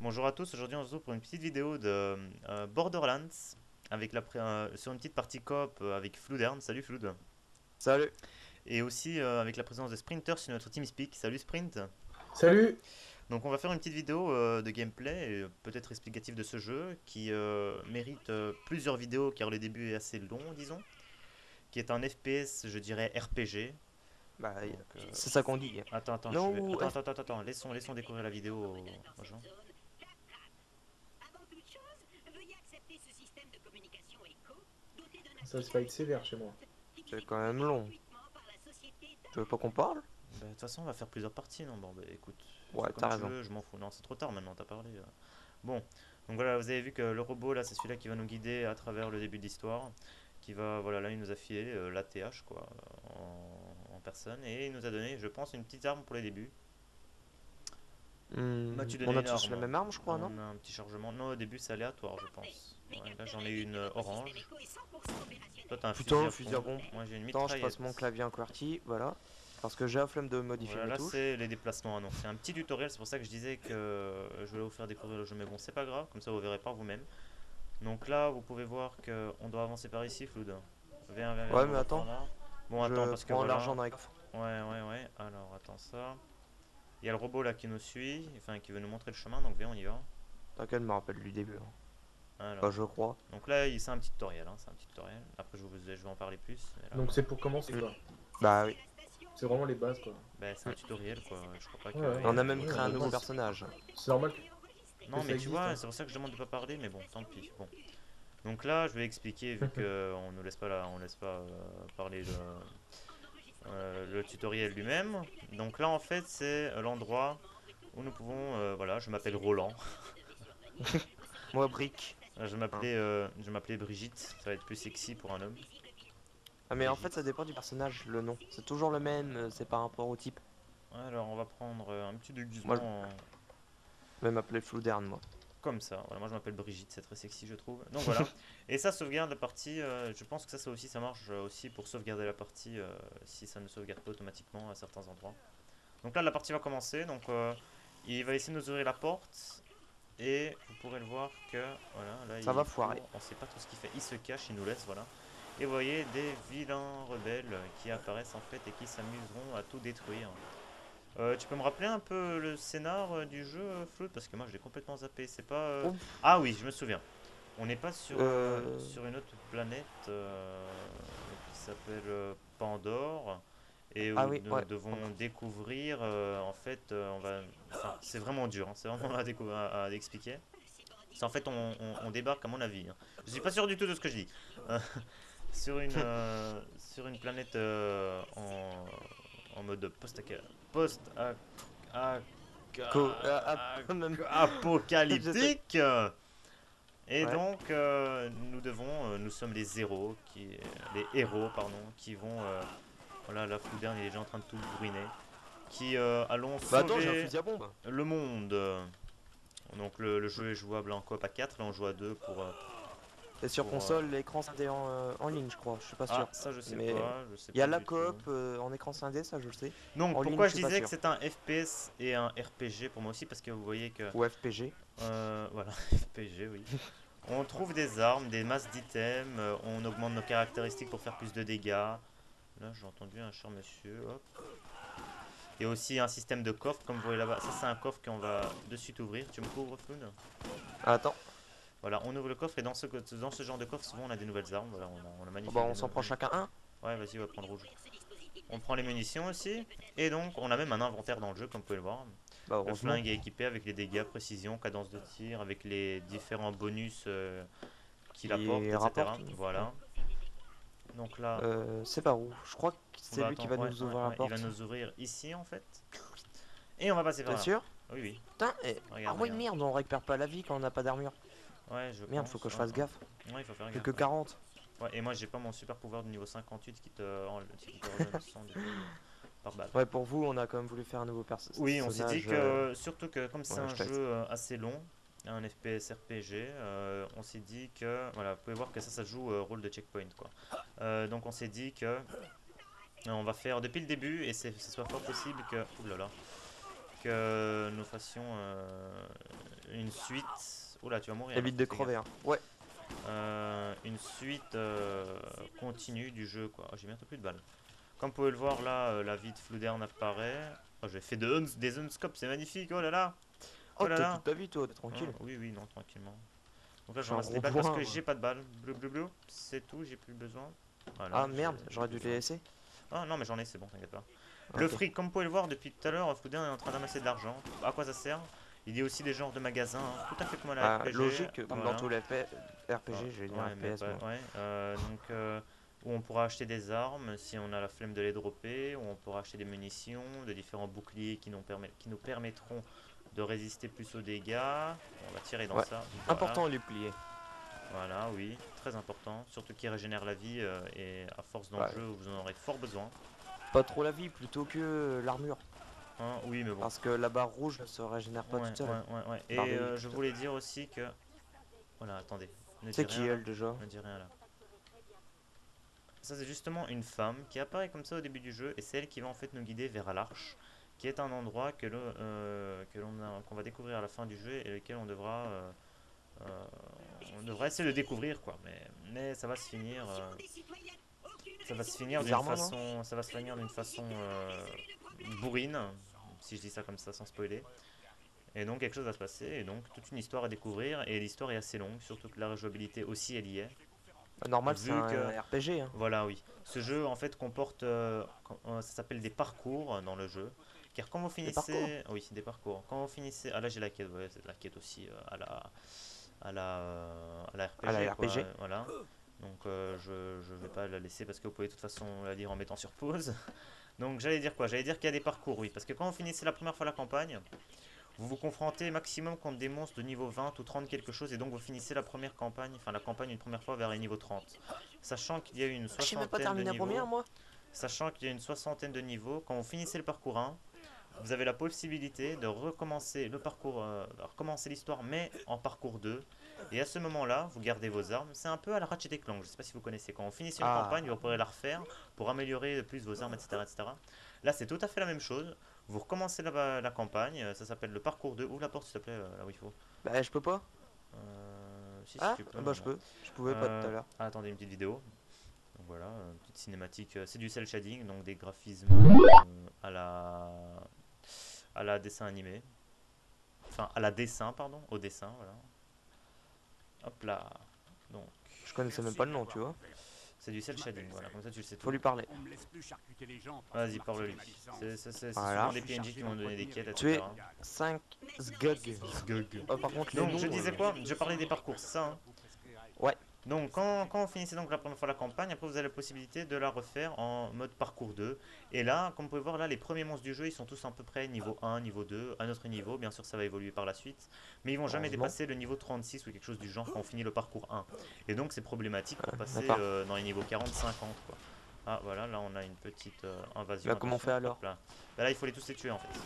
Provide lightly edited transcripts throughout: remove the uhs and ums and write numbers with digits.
Bonjour à tous, aujourd'hui on se retrouve pour une petite vidéo de Borderlands avec sur une petite partie coop avec Floodern. Salut Flood. Salut. Et aussi avec la présence de Sprinter sur notre TeamSpeak. Salut Sprint. Salut! Donc on va faire une petite vidéo de gameplay et peut-être explicative de ce jeu qui mérite plusieurs vidéos car le début est assez long disons. Qui est un FPS je dirais RPG. Bah, Donc c'est ça qu'on dit. attends, je vais... No F... Attends, laissons découvrir la vidéo aux gens. Ça se va être sévère chez moi. C'est quand même long. Tu veux pas qu'on parle? Bah, de toute façon, on va faire plusieurs parties, non? Bon, bah écoute, Ouais, fais comme t'as tu raison. veux, je m'en fous. Non, c'est trop tard maintenant, t'as parlé. Bon, donc voilà, vous avez vu que le robot, là, c'est celui-là qui va nous guider à travers le début de l'histoire. Qui va, voilà, là, il nous a filé l'ATH, quoi, en personne. Et il nous a donné, je pense, une petite arme pour les débuts. M'as-tu donné On a une tous la arme? même arme, je crois, non? On a un petit chargement. Non, au début, c'est aléatoire, je pense. Ouais, là, j'en ai une orange. Toi, t'as un fusil Putain, à fusil à pompe. pompe. Moi, j'ai une Attends, je mitraillette. passe mon clavier en QWERTY, voilà. Parce que j'ai la flemme de modifier Voilà, mes là touches. c'est les déplacements à. Donc c'est un petit tutoriel, c'est pour ça que je disais que je voulais vous faire découvrir le jeu, mais bon, c'est pas grave, comme ça vous verrez par vous-même. Donc là, vous pouvez voir qu'on doit avancer par ici, Flood. Viens, Ouais, on mais va par attends, là. Bon, attends, je parce que prends l'argent voilà. dans les coffres. Ouais. Alors, attends ça. Il y a le robot là qui nous suit, enfin qui veut nous montrer le chemin, donc viens, on y va. T'inquiète, me rappelle du début, hein. Bah, Alors, je crois. donc là, c'est un petit tutoriel, hein, c'est un petit tutoriel. Après, je vais en parler plus. Mais là, Donc c'est pour commencer Mm. quoi. Bah oui. C'est vraiment les bases quoi. ben, c'est un tutoriel quoi. Je crois pas Ouais, qu'il ouais, y ait On a des même autres. créé un nouveau normal, personnage. c'est normal que Non, ça mais tu existe vois, hein. c'est pour ça que je demande de pas parler, mais bon, tant pis. Bon. Donc là, je vais expliquer, vu qu'on ne laisse pas, on laisse pas parler le tutoriel lui-même. Donc là, en fait, c'est l'endroit où nous pouvons... voilà, je m'appelle Roland. Moi, Brick. Hein. Je m'appelais Brigitte, ça va être plus sexy pour un homme. Ah, mais en fait, ça Brigitte. dépend du personnage, le nom. C'est toujours le même, c'est par rapport au type. Alors, on va prendre un petit Moi, je déguisement vais m'appeler Floudern, moi. comme ça. Voilà, moi, je m'appelle Brigitte, c'est très sexy, je trouve. Donc voilà. Et ça sauvegarde la partie. Je pense que ça aussi, ça marche aussi pour sauvegarder la partie si ça ne sauvegarde pas automatiquement à certains endroits. Donc là, la partie va commencer. Donc, il va essayer de nous ouvrir la porte. Et vous pourrez le voir que, voilà, là, Ça il va court. foirer. On sait pas tout ce qu'il fait. Il se cache, il nous laisse, voilà. Et vous voyez des vilains rebelles qui apparaissent en fait et qui s'amuseront à tout détruire. Tu peux me rappeler un peu le scénar du jeu, Flood? Parce que moi, je l'ai complètement zappé. C'est pas. Ouf. Ah oui, je me souviens. On n'est pas Euh... sur une autre planète qui s'appelle Pandore et Ah où oui, nous ouais. devons découvrir en fait enfin, c'est vraiment dur hein, c'est vraiment à expliquer. C'est en fait on débarque à mon avis hein. Je suis pas sûr du tout de ce que je dis. Euh, sur une planète en mode post Même. Je sais. apocalyptique. Et Ouais. donc, nous sommes les héros, pardon, qui vont, voilà, la Flouderne, il est déjà en train de tout ruiner, qui allons Bah attends, j'ai un sauver fusil à pompe. le monde. Donc, le jeu est jouable en coop à 4 là on joue à 2 Et sur pour console, l'écran scindé en ligne, je crois. Je suis pas Ah, sûr. ça je sais Mais pas, je sais il y a pas la du tout. coop en écran scindé, ça je le sais. Donc, En ligne, pourquoi je je suis pas disais que sûr. c'est un FPS et un RPG pour moi aussi, parce que vous voyez que, Ou FPG. voilà, RPG, oui. On trouve des armes, des masses d'items, on augmente nos caractéristiques pour faire plus de dégâts. Là, j'ai entendu un cher monsieur. Hop. Il y a aussi un système de coffre, comme vous voyez là-bas. Ça, c'est un coffre qu'on va de suite ouvrir. Tu me couvres, Floun? Attends, Voilà, on ouvre le coffre et dans ce genre de coffre, souvent on a des nouvelles armes. Voilà, on a oh bah magnifique on s'en prend chacun un. Ouais, vas-y, on va prendre rouge. On prend les munitions aussi. Et donc, on a même un inventaire dans le jeu, comme vous pouvez le voir. Bah Le heureusement. flingue est équipé avec les dégâts, précision, cadence de tir, avec les différents bonus qu'il apporte, Qui etc. rapporte. Voilà. Donc là, C'est par où? Je crois que on c'est va lui qui attendre. va nous ouvrir la Il va porte. nous ouvrir ici en fait. Et on va passer par T'es là. sûr? Oui, oui. Putain, ah Regarde, ouais regarde. merde, on récupère pas la vie quand on n'a pas d'armure. Ouais, je Merde, pense. faut que je Ouais, fasse gaffe. ouais, il faut faire J'ai gaffe. que 40. Ouais, et moi, j'ai pas mon super pouvoir de niveau 58 qui te redonne 100 de vie par balle. Ouais, pour vous, on a quand même voulu faire un nouveau Oui, on s'est dit personnage. que, surtout que comme c'est Ouais, un je te jeu laisse. assez long, un FPS RPG, on s'est dit que, voilà, vous pouvez voir que ça se joue rôle de checkpoint, quoi. Donc on s'est dit que on va faire depuis le début et ce soit fort possible que, ouh là là, que nous fassions une suite. Oula, tu vas mourir. Évite de fais crever, gaffe. hein. Ouais. Une suite continue du jeu, quoi. Oh, j'ai bientôt plus de balles. Comme vous pouvez le voir là, la vie de Floodern apparaît. Oh, j'ai fait des unscopes, c'est magnifique. Oh là là. Oh, Oh là t'as là. toute ta vie, toi, t'es tranquille. Ah, oui, oui, non, tranquillement. Donc là, Je je suis un ramasse gros les balles parce bourrin, que moi. j'ai pas de balles. Bleu, bleu, bleu. C'est tout, j'ai plus besoin. Voilà, Ah merde, j'ai j'aurais dû besoin. les laisser. Ah non, mais j'en ai, c'est bon, t'inquiète pas. Le Ok. fric, comme vous pouvez le voir depuis tout à l'heure, Floodern est en train d'amasser de l'argent. À quoi ça sert? Il y a aussi des genres de magasins, hein, tout à fait comme à la Bah, RPG. logique, comme dans Voilà. tous les Ah, RPG, j'ai dit ouais, mais FPS, pas. moi. Ouais. Où on pourra acheter des armes si on a la flemme de les dropper, où on pourra acheter des munitions, de différents boucliers qui nous permettront de résister plus aux dégâts. On va tirer dans Ouais. ça. Voilà. Important les plier. Voilà, oui, très important. Surtout qui régénère la vie et à force dans le Ouais. jeu, vous en aurez fort besoin. Pas trop la vie plutôt que l'armure. Hein, oui, mais bon. Parce que la barre rouge ne se régénère pas Ouais, toute seule. ouais. Et Barre de vie, je plutôt. voulais dire aussi que. Voilà, attendez. Ne dis C'est qui rien là. elle déjà? Ne dis rien là. Ça, c'est justement une femme qui apparaît comme ça au début du jeu et c'est elle qui va en fait nous guider vers l'Arche, qui est un endroit qu'on va découvrir à la fin du jeu et lequel euh, on devra essayer de découvrir quoi. Mais ça va se finir. Ça va se finir d'une Bizarrement, non? façon. Ça va se finir d'une façon bourrine, si je dis ça comme ça sans spoiler. Et donc quelque chose va se passer, et donc toute une histoire à découvrir, et l'histoire est assez longue, surtout que la rejouabilité aussi elle y est. Bah, normal, c'est Vu que, un RPG. Hein. voilà, oui, ce jeu en fait comporte, ça s'appelle des parcours dans le jeu, car quand vous Des parcours? finissez, oui, des parcours, quand vous finissez, ah là j'ai la quête, ouais, c'est la quête aussi à la À RPG la quoi, RPG. voilà. Donc je vais pas la laisser parce que vous pouvez de toute façon la lire en mettant sur pause. Donc j'allais dire quoi? J'allais dire qu'il y a des parcours, oui, parce que quand vous finissez la première fois la campagne, vous vous confrontez maximum contre des monstres de niveau 20 ou 30 quelque chose et donc vous finissez la première campagne, enfin la campagne une première fois vers les niveaux 30. Sachant qu'il y a une J'ai même pas soixantaine de terminé la première, niveaux, moi. quand vous finissez le parcours 1, vous avez la possibilité de recommencer le parcours, recommencer l'histoire mais en parcours 2. Et à ce moment-là, vous gardez vos armes. C'est un peu à la Ratchet et Clank, je sais pas si vous connaissez. Quand vous finissez une Ah, campagne, vous pourrez la refaire pour améliorer plus vos armes, etc. etc. Là, c'est tout à fait la même chose. Vous recommencez la campagne, ça s'appelle le parcours 2. Ouvre la porte s'il te plaît, là où il faut. bah je peux pas. Si Ah, tu peux, bah je non. peux. Je pouvais pas tout à l'heure. Attendez, une petite vidéo. Donc voilà, petite cinématique. C'est du cel shading, donc des graphismes à la dessin animé. Enfin, à la dessin, pardon, au dessin, voilà. Hop là. Donc, Je connaissais même pas le nom, tu vois. c'est du cel shading, voilà, comme ça tu le sais tout. Faut lui parler. On me laisse plus charcuter les gens. parce Vas-y, que parle-lui. Marty m'a ma licence. C'est Voilà. souvent des PNJ qui vont donner des quêtes, Tu es etc. 5 sgug. Oh, par contre, les Donc, noms, je disais quoi? Je parlais des parcours, c'est ça, hein. Ouais. Donc quand vous finissez donc la première fois la campagne, après vous avez la possibilité de la refaire en mode parcours 2. Et là, comme vous pouvez voir là, les premiers monstres du jeu, ils sont tous à peu près niveau 1, niveau 2, un autre niveau, bien sûr ça va évoluer par la suite. Mais ils vont jamais Heureusement. dépasser le niveau 36 ou quelque chose du genre quand on finit le parcours 1. Et donc c'est problématique pour passer d'accord. dans les niveaux 40-50 quoi. Ah voilà, là on a une petite invasion. Bah, comment on attention. fait alors? Hop là. Bah, là il faut les tous les tuer en fait.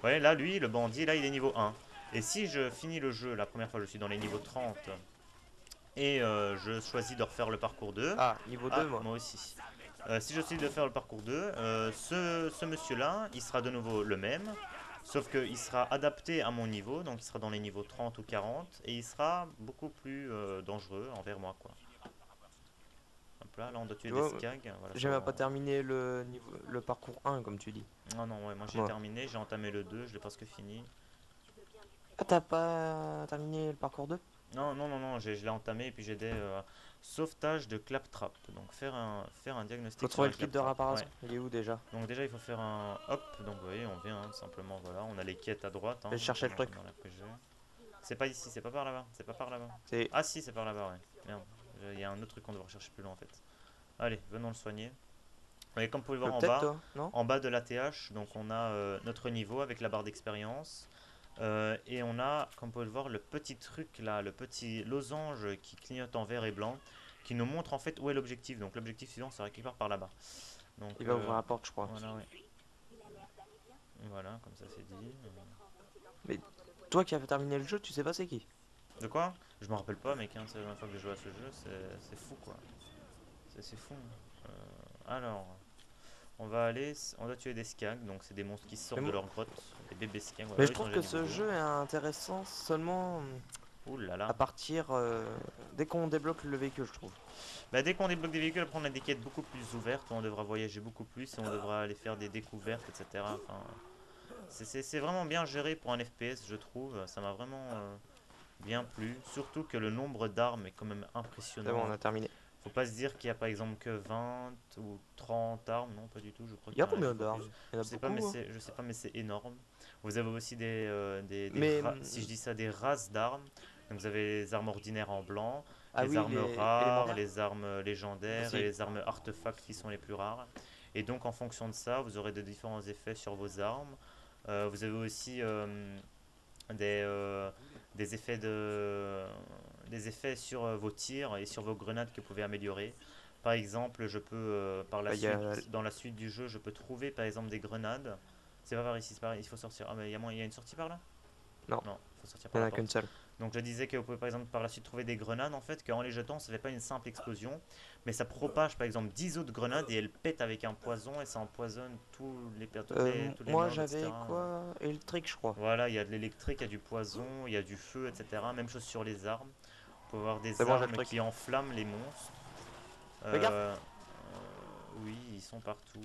Ouais, là lui, le bandit, là il est niveau 1. Et si je finis le jeu, la première fois je suis dans les niveaux 30 et je choisis de refaire le parcours 2. Ah, niveau 2, moi. Moi aussi. Si je décide de faire le parcours 2, ce monsieur-là, il sera de nouveau le même, sauf qu'il sera adapté à mon niveau, donc il sera dans les niveaux 30 ou 40, et il sera beaucoup plus dangereux envers moi, quoi. Hop là, là on doit tuer Tu des vois, skags. Voilà, J'ai ça même va. pas terminé le parcours 1, comme tu dis. Non, non, ouais, moi j'ai Ouais. terminé, j'ai entamé le 2, je l'ai presque fini. Ah, t'as pas terminé le parcours 2? Non, non, non, non, je l'ai entamé et puis j'ai des sauvetages de claptrap. Donc faire un diagnostic Faut sur trouver un le kit de claptrap. réparation. Ouais. Il est où déjà? Donc déjà il faut faire un hop, donc vous voyez on vient hein, simplement voilà, on a les quêtes à droite. Hein, Je vais chercher le truc. dans l'RPG. C'est pas ici, c'est pas par là-bas, c'est pas par là-bas. C'est. Ah si c'est par là-bas ouais, merde, il y a un autre truc qu'on doit rechercher plus loin en fait. Allez, venons le soigner. Et comme vous pouvez le voir en Peut-être bas, toi, non? en bas de l'ATH, donc on a notre niveau avec la barre d'expérience. Et on a, comme vous pouvez le voir, le petit truc là, le petit losange qui clignote en vert et blanc, qui nous montre en fait où est l'objectif. Donc l'objectif suivant sera quelque part par là-bas. Donc, Il va ouvrir la porte, je crois. voilà, ouais. Voilà, comme ça c'est dit. Toi qui as terminé le jeu, tu sais pas c'est qui? De quoi? Je me rappelle pas, mec, hein, c'est la dernière fois que je joue à ce jeu, c'est fou quoi. C'est fou. Alors, On va aller, on doit tuer des skanks, donc c'est des monstres qui sortent Mais de moi- leur grotte, des bébés skanks. Mais voilà, je ils trouve sont que déjà ce niveau 2. jeu est intéressant seulement Ouh là à là. partir dès qu'on débloque le véhicule, je trouve. Bah, dès qu'on débloque des véhicules, après on a des quêtes beaucoup plus ouvertes, où on devra voyager beaucoup plus et on devra aller faire des découvertes, etc. Enfin, c'est vraiment bien géré pour un FPS, je trouve. Ça m'a vraiment bien plu. Surtout que le nombre d'armes est quand même C'est bon, impressionnant. on a terminé. Faut pas se dire qu'il y a par exemple que 20 ou 30 armes, non pas du tout, je crois Il y a qu'il y en combien beaucoup d'armes? plus. Il y en a Je sais pas, mais beaucoup, hein. je sais pas, mais c'est énorme. Vous avez aussi Mais si je dis ça, des races d'armes. Donc vous avez les armes ordinaires en blanc, ah les oui, armes les rares, élémentaires les armes légendaires et aussi. les armes artefacts qui sont les plus rares. Et donc en fonction de ça, vous aurez de différents effets sur vos armes. Vous avez aussi des, euh, des effets des effets sur vos tirs et sur vos grenades que vous pouvez améliorer. Par exemple, je peux par la Bah, il y a, suite, dans la suite du jeu, je peux trouver par exemple des grenades. C'est pas par ici, c'est par il faut sortir. Ah mais il y a une sortie par là? non, Non, il faut sortir il par n'y en la a qu'une porte. seule. Donc je disais que vous pouvez par exemple par la suite trouver des grenades en fait, qu'en les jetant ça fait pas une simple explosion, mais ça propage par exemple 10 autres grenades et elles pètent avec un poison et ça empoisonne tous les Moi mobs, j'avais etc. quoi? Électrique, je crois. Voilà, il y a de l'électrique, il y a du poison, il y a du feu, etc. Même chose sur les armes. On peut avoir C'est des bon, j'ai le armes truc. qui enflamment les monstres. Regarde. Oui, ils sont partout.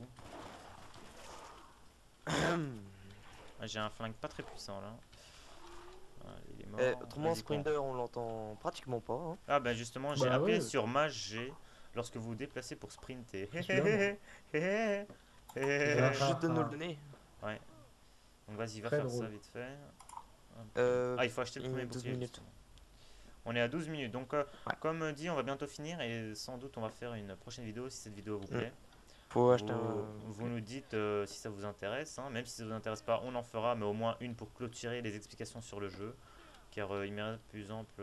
Ah, j'ai un flingue pas très puissant là. Ah, il est mort. Autrement, Vas-y, prends. Sprinter, on l'entend pratiquement pas, hein. Ah ben justement, j'ai Bah appuyé ouais, sur Maj G lorsque vous vous déplacez pour sprinter. celui-là, moi. Il vient juste de nous le donner. Ouais. Donc vas-y, va Très faire ça drôle. vite fait. Hop. Euh, Ah, il faut acheter le il premier met 12 bouclier. minutes. Justement. On est à 12 minutes. Donc, Ouais. comme dit, on va bientôt finir et sans doute on va faire une prochaine vidéo si cette vidéo vous Mm. plaît. Faut acheter Vous nous dites si ça vous intéresse, hein. Même si ça vous intéresse pas, on en fera, mais au moins une pour clôturer les explications sur le jeu, car il mérite plus ample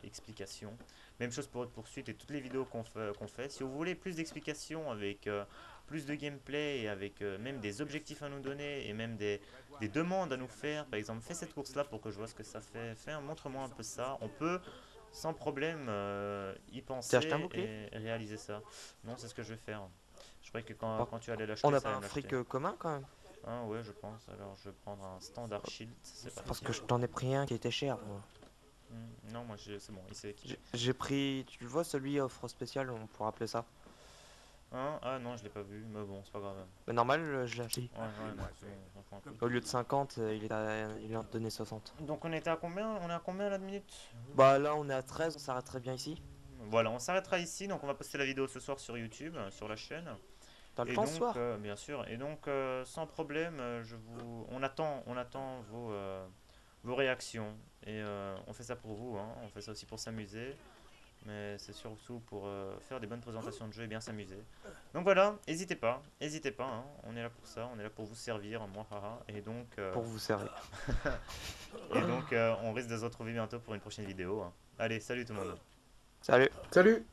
explication. Même chose pour votre poursuite et toutes les vidéos qu'on fait. Si vous voulez plus d'explications avec plus de gameplay et avec même des objectifs à nous donner et même des demandes à nous faire, par exemple, fais cette course là pour que je vois ce que ça fait, montre-moi un peu ça. On peut sans problème y T'as acheté un penser bouclier? et réaliser ça. Non, c'est ce que je vais faire. Je croyais que Par- quand tu allais l'acheter, On ça avait allait un me fric l'acheter. commun quand même. Ah ouais, je pense. Alors je vais prendre un standard shield. C'est Parce parti. que je t'en ai pris un qui était cher, moi. Non, moi c'est bon, il s'est équipé. J'ai pris, tu vois, celui offre spéciale, on pourrait appeler ça. Hein? Ah non, je l'ai pas vu, mais bon, c'est pas grave. Mais normal, je l'ai acheté. Ouais, non, c'est bon, on s'en fout un peu. Au lieu de 50, il en donné 60. Donc on était à combien? On est à combien là de minutes? Bah là, on est à 13, on s'arrêterait bien ici. Voilà, on s'arrêtera ici. Donc on va poster la vidéo ce soir sur YouTube, sur la chaîne. T'as le Et temps donc, ce soir? bien sûr. Et donc, sans problème, on attend vos réactions. Et on fait ça pour vous, hein. On fait ça aussi pour s'amuser. Mais c'est surtout pour faire des bonnes présentations de jeux et bien s'amuser. Donc voilà, n'hésitez pas, hein. On est là pour ça, on est là pour vous servir, moi, haha. Pour vous servir. On risque de se retrouver bientôt pour une prochaine vidéo, hein. Allez, salut tout le monde. Salut! Salut!